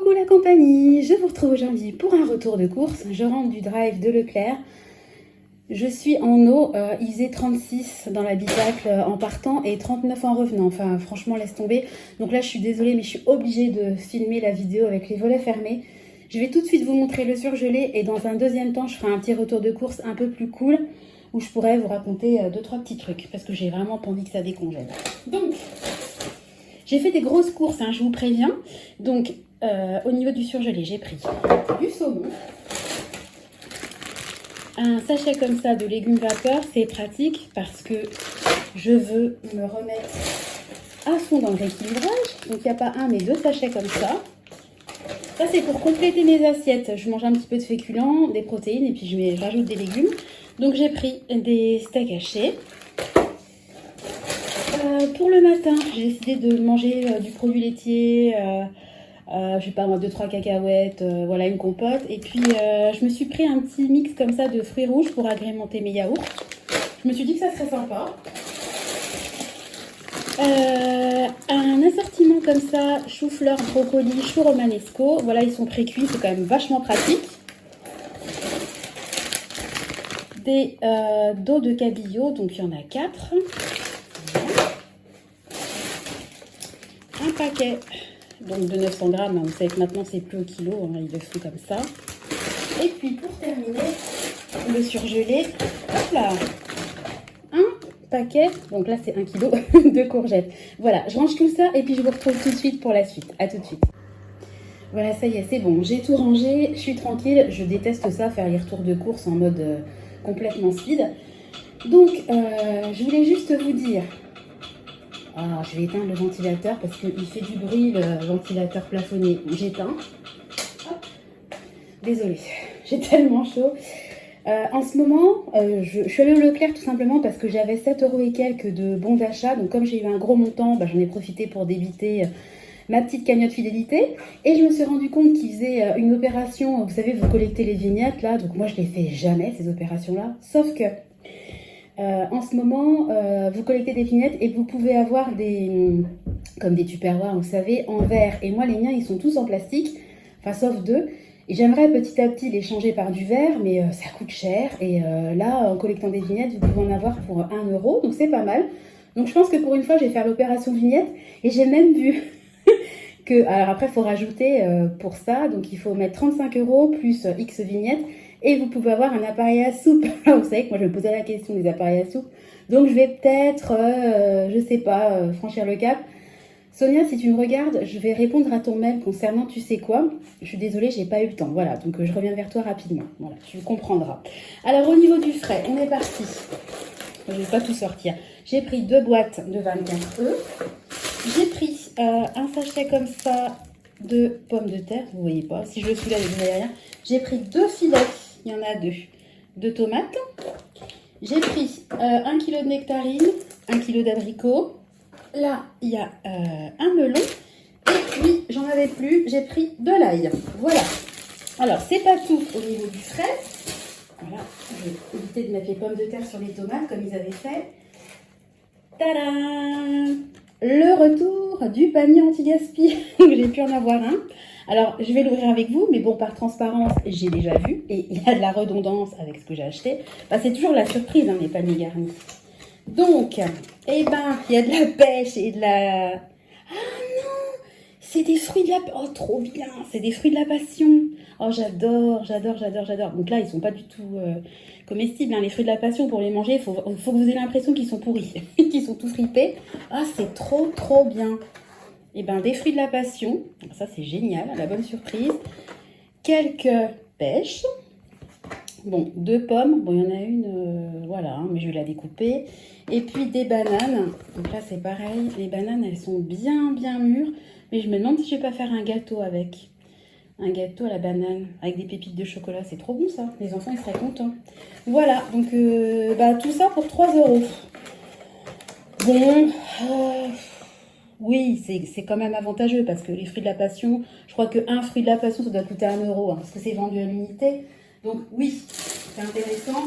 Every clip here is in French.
Coucou la compagnie, je vous retrouve aujourd'hui pour un retour de course. Je rentre du drive de Leclerc. Je suis en eau, il faisait 36 dans l'habitacle en partant et 39 en revenant. Enfin franchement laisse tomber. Donc là je suis désolée mais je suis obligée de filmer la vidéo avec les volets fermés. Je vais tout de suite vous montrer le surgelé et dans un deuxième temps je ferai un petit retour de course un peu plus cool où je pourrais vous raconter 2-3 petits trucs parce que j'ai vraiment pas envie que ça décongèle. Donc j'ai fait des grosses courses, hein, je vous préviens. Donc au niveau du surgelé, j'ai pris du saumon, un sachet comme ça de légumes vapeur, c'est pratique parce que je veux me remettre à fond dans le rééquilibrage. Donc il n'y a pas un mais deux sachets comme ça. Ça c'est pour compléter mes assiettes. Je mange un petit peu de féculents, des protéines et puis je rajoute des légumes. Donc j'ai pris des steaks hachés. Pour le matin, j'ai décidé de manger du produit laitier, je sais pas moi, 2-3 cacahuètes, voilà une compote. Et puis je me suis pris un petit mix comme ça de fruits rouges pour agrémenter mes yaourts. Je me suis dit que ça serait sympa. Un assortiment comme ça, chou-fleur, brocoli, chou romanesco. Voilà, ils sont pré-cuits, c'est quand même vachement pratique. Des dos de cabillaud, donc il y en a 4. Un paquet donc de 900 grammes, vous savez que maintenant c'est plus au kilo, hein, ils le font comme ça. Et puis pour terminer, le surgelé, hop là, un paquet, donc là c'est 1 kilo de courgettes. Voilà, je range tout ça et puis je vous retrouve tout de suite pour la suite. À tout de suite. Voilà, ça y est, c'est bon, j'ai tout rangé, je suis tranquille. Je déteste ça, faire les retours de course en mode complètement speed. Donc, je voulais juste vous dire... Ah, je vais éteindre le ventilateur parce qu'il fait du bruit, le ventilateur plafonnier. J'éteins. Désolée, j'ai tellement chaud. En ce moment, je suis allée au Leclerc tout simplement parce que j'avais 7 € et quelques de bons d'achat. Donc comme j'ai eu un gros montant, j'en ai profité pour débiter ma petite cagnotte fidélité. Et je me suis rendu compte qu'ils faisaient une opération, vous savez, vous collectez les vignettes là. Donc moi, je ne les fais jamais, ces opérations-là. Sauf que... en ce moment, vous collectez des vignettes et vous pouvez avoir comme des tupperwares, vous savez, en verre. Et moi, les miens, ils sont tous en plastique, enfin, sauf 2. Et j'aimerais petit à petit les changer par du verre, mais ça coûte cher. Et là, en collectant des vignettes, vous pouvez en avoir pour 1 €, donc c'est pas mal. Donc je pense que pour une fois, je vais faire l'opération vignette. Et j'ai même vu que... Alors après, il faut rajouter pour ça, donc il faut mettre 35 € plus X vignettes. Et vous pouvez avoir un appareil à soupe. Vous savez que moi je me posais la question des appareils à soupe. Donc je vais peut-être, je sais pas, franchir le cap. Sonia, si tu me regardes, je vais répondre à ton mail concernant tu sais quoi. Je suis désolée, j'ai pas eu le temps. Voilà, donc je reviens vers toi rapidement. Voilà, tu comprendras. Alors au niveau du frais, on est parti. Je vais pas tout sortir. J'ai pris 2 boîtes de 24 œufs. J'ai pris un sachet comme ça de pommes de terre. Vous voyez pas, si je le suis là, vous voyez rien. J'ai pris 2 filets. Il y en a 2. De tomates. J'ai pris 1 kg de nectarines, 1 kg d'abricots. Là, il y a un melon. Et puis, j'en avais plus. J'ai pris de l'ail. Voilà. Alors, c'est pas tout au niveau du frais. Voilà. Je vais éviter de mettre les pommes de terre sur les tomates comme ils avaient fait. Tadam! Le retour du panier anti-gaspi. J'ai pu en avoir un. Alors, je vais l'ouvrir avec vous, mais bon, par transparence, j'ai déjà vu. Et il y a de la redondance avec ce que j'ai acheté. C'est toujours la surprise, hein, les paniers garnis. Donc, eh ben, il y a de la pêche et de la... Ah non! C'est des fruits de la... Oh, trop bien! C'est des fruits de la passion. Oh, j'adore, j'adore, j'adore, j'adore. Donc là, ils sont pas du tout comestibles, hein. Les fruits de la passion, pour les manger, il faut que vous ayez l'impression qu'ils sont pourris, qu'ils sont tous ripés. Ah, c'est trop, trop bien. Et ben des fruits de la passion, ça c'est génial, la bonne surprise. Quelques pêches. Bon, 2 pommes, bon il y en a une, voilà, hein, mais je vais la découper. Et puis des bananes, donc là c'est pareil, les bananes elles sont bien bien mûres. Mais je me demande si je vais pas faire un gâteau avec. Un gâteau à la banane, avec des pépites de chocolat, c'est trop bon ça. Les enfants ils seraient contents. Voilà, donc tout ça pour 3 €. Bon... Oui, c'est quand même avantageux parce que les fruits de la passion, je crois qu'un fruit de la passion, ça doit coûter 1 €, hein, parce que c'est vendu à l'unité. Donc oui, c'est intéressant.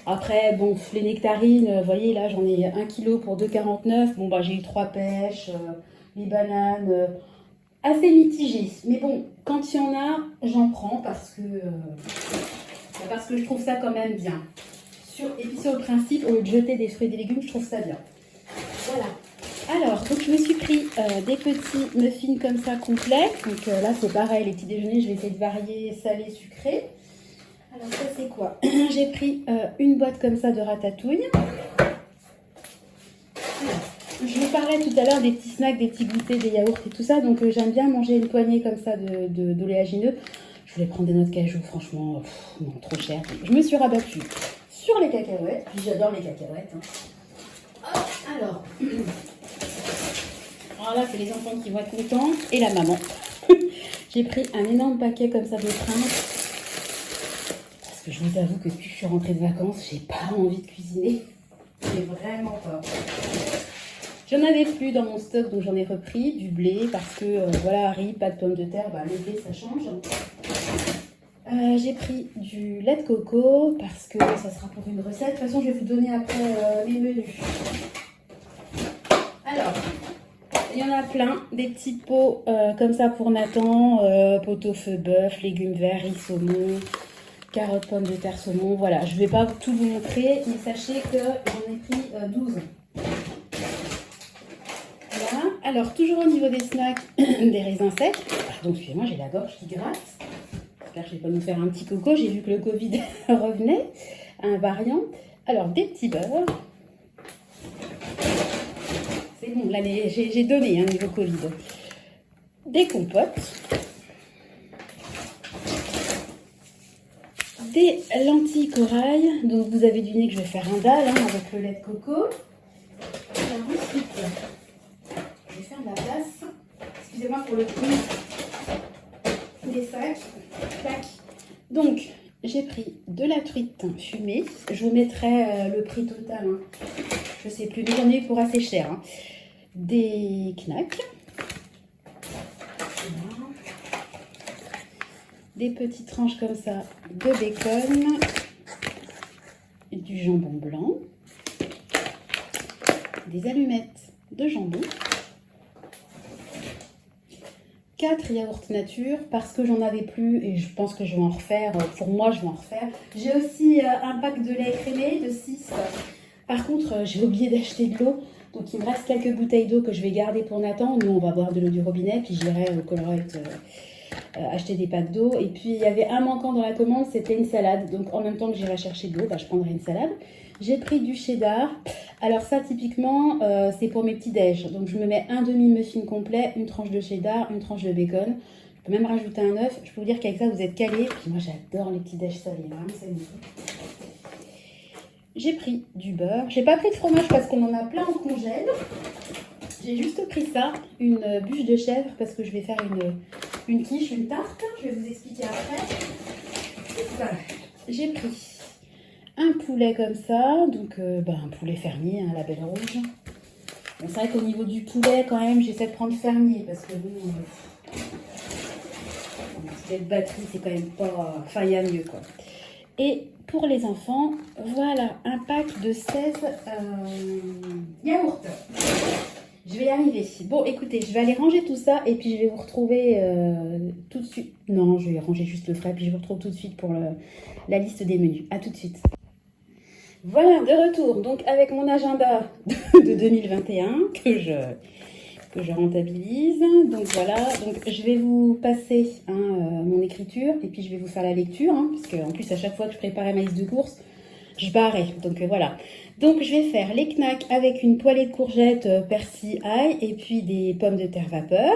Après, bon, les nectarines, vous voyez, là, j'en ai 1 kg pour 2,49 €. Bon, j'ai eu 3 pêches, les bananes, assez mitigé. Mais bon, quand il y en a, j'en prends parce que je trouve ça quand même bien. Et puis sur le principe, au lieu de jeter des fruits et des légumes, je trouve ça bien. Voilà. Alors, donc je me suis pris des petits muffins comme ça complets. Donc là, c'est pareil, les petits déjeuners, je vais essayer de varier salé, sucré. Alors ça, c'est quoi? J'ai pris une boîte comme ça de ratatouille. Je vous parlais tout à l'heure des petits snacks, des petits goûters, des yaourts et tout ça. Donc j'aime bien manger une poignée comme ça d'oléagineux. Je voulais prendre des noix de cajou, franchement, non, trop cher. Je me suis rabattue sur les cacahuètes. Puis j'adore les cacahuètes. Hein. Alors là, c'est les enfants qui vont être contents. Et la maman. J'ai pris un énorme paquet comme ça de Prince. Parce que je vous avoue que depuis que je suis rentrée de vacances, j'ai pas envie de cuisiner. J'ai vraiment pas. J'en avais plus dans mon stock, donc j'en ai repris du blé parce que voilà, riz, pas de pommes de terre, bah, le blé ça change. J'ai pris du lait de coco parce que ça sera pour une recette. De toute façon, je vais vous donner après les menus. Alors, il y en a plein, des petits pots comme ça pour Nathan, pot-au-feu bœuf, légumes verts, riz, saumon, carottes, pommes de terre, saumon. Voilà, je ne vais pas tout vous montrer, mais sachez que j'en ai pris 12. Voilà. Alors, toujours au niveau des snacks, des raisins secs. Pardon, excusez-moi, j'ai la gorge qui gratte. J'espère que je vais pas nous faire un petit coco. J'ai vu que le Covid revenait, un variant. Alors, des petits beurres. C'est bon, là, j'ai donné niveau Covid. Des compotes. Des lentilles corail. Donc, vous avez deviné que je vais faire un dalle avec le lait de coco. Alors, ensuite, je vais faire de la place. Excusez-moi pour le bruit des sacs. Tac. Donc, j'ai pris de la truite fumée. Je vous mettrai le prix total. Hein. Je sais plus, mais j'en ai eu pour assez cher. Hein. Des knacks. Voilà. Des petites tranches comme ça de bacon. Du jambon blanc. Des allumettes de jambon. 4 yaourts nature parce que j'en avais plus et je pense que je vais en refaire. Pour moi, je vais en refaire. J'ai aussi un pack de lait écrémé de 6. Par contre, j'ai oublié d'acheter de l'eau. Donc, il me reste quelques bouteilles d'eau que je vais garder pour Nathan. Nous, on va boire de l'eau du robinet. Puis, j'irai au Colruyt acheter des packs d'eau. Et puis, il y avait un manquant dans la commande, c'était une salade. Donc, en même temps que j'irai chercher de l'eau, je prendrai une salade. J'ai pris du cheddar. Alors ça, typiquement, c'est pour mes petits déj. Donc je me mets un demi-muffin complet, une tranche de cheddar, une tranche de bacon. Je peux même rajouter un œuf. Je peux vous dire qu'avec ça, vous êtes calés. Puis moi, j'adore les petits déj salés. Vraiment, c'est bon. J'ai pris du beurre. J'ai pas pris de fromage parce qu'on en a plein en congèle. J'ai juste pris ça, une bûche de chèvre, parce que je vais faire une quiche, une tarte. Je vais vous expliquer après. Voilà. J'ai pris un poulet comme ça, donc un poulet fermier, la belle rouge. Bon, c'est vrai qu'au niveau du poulet, quand même, j'essaie de prendre fermier parce que bon, cette batterie, c'est quand même pas. Enfin, il y a mieux quoi. Et pour les enfants, voilà un pack de 16 yaourts. Je vais y arriver. Bon, écoutez, je vais aller ranger tout ça et puis je vais vous retrouver tout de suite. Non, je vais ranger juste le frais, puis je vous retrouve tout de suite pour la liste des menus. À tout de suite. Voilà, de retour, donc avec mon agenda de 2021 que je rentabilise. Donc voilà, donc je vais vous passer mon écriture et puis je vais vous faire la lecture, parce qu'en plus à chaque fois que je préparais ma liste de courses, je barrais. Donc voilà. Donc je vais faire les knacks avec une poêlée de courgettes, persil, ail et puis des pommes de terre vapeur.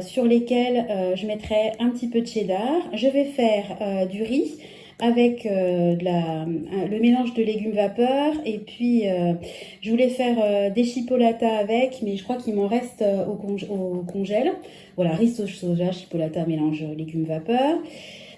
Sur lesquelles je mettrai un petit peu de cheddar. Je vais faire du riz avec le mélange de légumes vapeur et puis je voulais faire des chipolatas avec, mais je crois qu'il m'en reste au congèle. Voilà, riz sauce soja, chipolata, mélange légumes vapeur.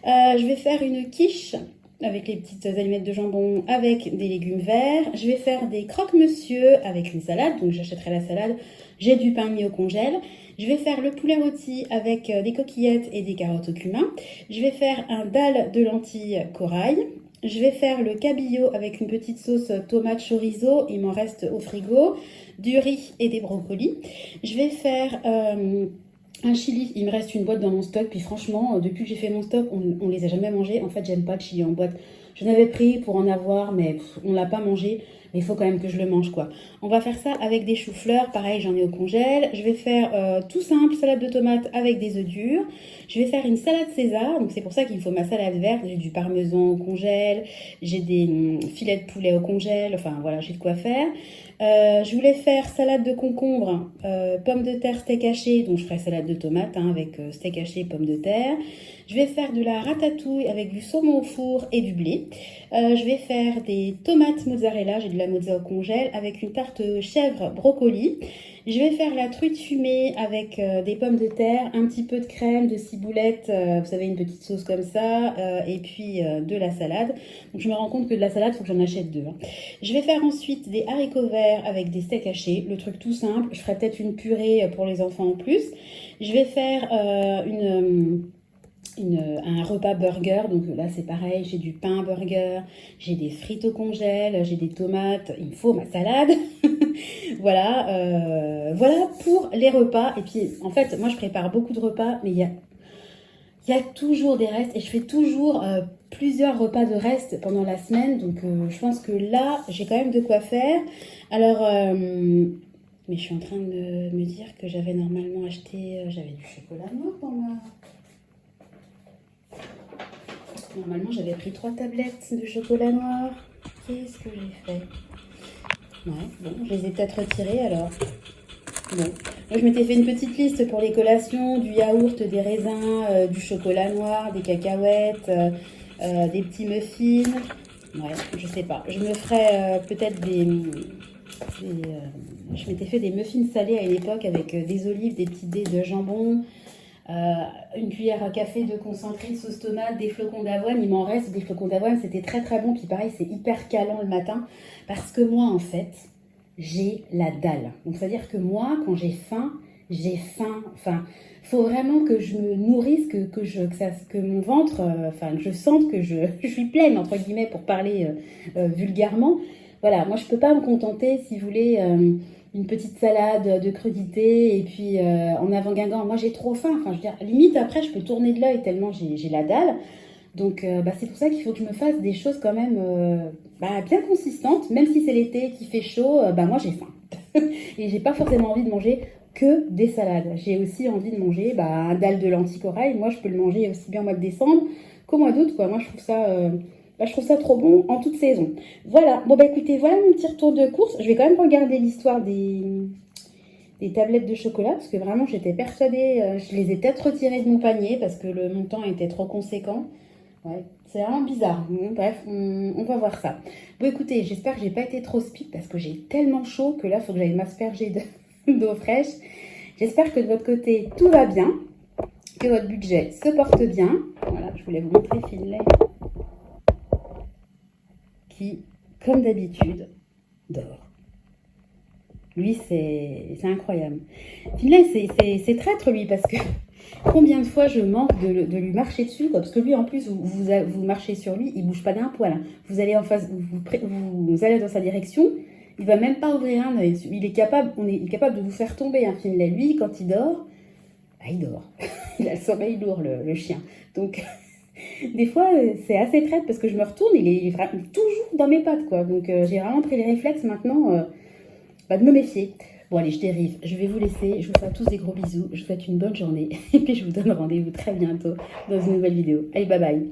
Je vais faire une quiche avec les petites allumettes de jambon avec des légumes verts. Je vais faire des croque-monsieur avec une salade, donc j'achèterai la salade. J'ai du pain mis au congèle. Je vais faire le poulet rôti avec des coquillettes et des carottes au cumin. Je vais faire un dalle de lentilles corail. Je vais faire le cabillaud avec une petite sauce tomate chorizo. Il m'en reste au frigo. Du riz et des brocolis. Je vais faire Un chili, il me reste une boîte dans mon stock, puis franchement, depuis que j'ai fait mon stock, on les a jamais mangés. En fait, j'aime pas le chili en boîte. J'en avais pris pour en avoir, mais on l'a pas mangé. Mais il faut quand même que je le mange, quoi. On va faire ça avec des choux-fleurs. Pareil, j'en ai au congèle. Je vais faire tout simple, salade de tomates avec des œufs durs. Je vais faire une salade César. Donc c'est pour ça qu'il me faut ma salade verte. J'ai du parmesan au congèle. J'ai des filets de poulet au congèle. Enfin voilà, j'ai de quoi faire. Je voulais faire salade de concombre, pommes de terre, steak haché, donc je ferai salade de tomates hein, avec steak haché, pommes de terre. Je vais faire de la ratatouille avec du saumon au four et du blé. Je vais faire des tomates mozzarella, j'ai de la mozzarella au congèle, avec une tarte chèvre brocoli. Je vais faire la truite fumée avec des pommes de terre, un petit peu de crème, de ciboulette, vous savez une petite sauce comme ça, et puis de la salade. Donc je me rends compte que de la salade, il faut que j'en achète deux. Hein. Je vais faire ensuite des haricots verts avec des steaks hachés, le truc tout simple. Je ferai peut-être une purée pour les enfants en plus. Je vais faire un repas burger, donc là c'est pareil, j'ai du pain burger, j'ai des frites au congèle, j'ai des tomates, il me faut ma salade. Voilà pour les repas. Et puis en fait, moi je prépare beaucoup de repas, mais il y a toujours des restes et je fais toujours plusieurs repas de restes pendant la semaine. Donc je pense que là, j'ai quand même de quoi faire. Alors, mais je suis en train de me dire que j'avais normalement acheté, j'avais du chocolat noir dans ma... Normalement, j'avais pris 3 tablettes de chocolat noir. Qu'est-ce que j'ai fait? Ouais, bon, je les ai peut-être retirées alors. Bon. Moi, je m'étais fait une petite liste pour les collations, du yaourt, des raisins, du chocolat noir, des cacahuètes, des petits muffins. Ouais, je sais pas. Je me ferais peut-être je m'étais fait des muffins salés à une époque avec des olives, des petits dés de jambon, une cuillère à café de concentré de sauce tomate, des flocons d'avoine. Il m'en reste des flocons d'avoine, c'était très très bon. Puis pareil, c'est hyper calant le matin parce que moi, en fait, j'ai la dalle. Donc, c'est-à-dire que moi, quand j'ai faim, j'ai faim. Enfin, faut vraiment que je me nourrisse, que mon ventre, enfin, que je sente que je suis pleine, entre guillemets, pour parler vulgairement. Voilà, moi, je peux pas me contenter, si vous voulez, une petite salade de crudité et puis en avant-guingant. Moi, j'ai trop faim. Enfin, je veux dire, limite, après, je peux tourner de l'œil tellement j'ai la dalle. Donc, c'est pour ça qu'il faut que je me fasse des choses quand même bien consistantes. Même si c'est l'été, qu'il fait chaud, moi j'ai faim. Et j'ai pas forcément envie de manger que des salades. J'ai aussi envie de manger un dalle de lentilles corail. Moi, je peux le manger aussi bien au mois de décembre qu'au mois d'août, quoi. Moi, je trouve ça trop bon en toute saison. Voilà. Bon, écoutez, voilà mon petit retour de course. Je vais quand même regarder l'histoire des tablettes de chocolat parce que vraiment, j'étais persuadée, je les ai peut-être retirées de mon panier parce que le montant était trop conséquent. Ouais, c'est vraiment bizarre. Bon, bref, on va voir ça. Bon, écoutez, j'espère que j'ai pas été trop speed parce que j'ai tellement chaud que là, il faut que j'aille m'asperger d'eau fraîche. J'espère que de votre côté, tout va bien, que votre budget se porte bien. Voilà, je voulais vous montrer Finlay qui, comme d'habitude, dort. Lui, c'est incroyable. Finlay, c'est traître, lui, parce que combien de fois je manque de lui marcher dessus, quoi, parce que lui, en plus, vous marchez sur lui, il bouge pas d'un poil. Hein. Vous allez en face, vous allez dans sa direction, il va même pas ouvrir un œil. Il est capable de vous faire tomber. Hein, Finlay, lui, quand il dort, il dort. Il a le sommeil lourd, le chien. Donc, des fois, c'est assez traître parce que je me retourne, il est toujours dans mes pattes, quoi. Donc, j'ai vraiment pris les réflexes maintenant de me méfier. Bon, allez, je dérive. Je vais vous laisser. Je vous fais à tous des gros bisous. Je vous souhaite une bonne journée. Et puis, je vous donne rendez-vous très bientôt dans une nouvelle vidéo. Allez, bye bye.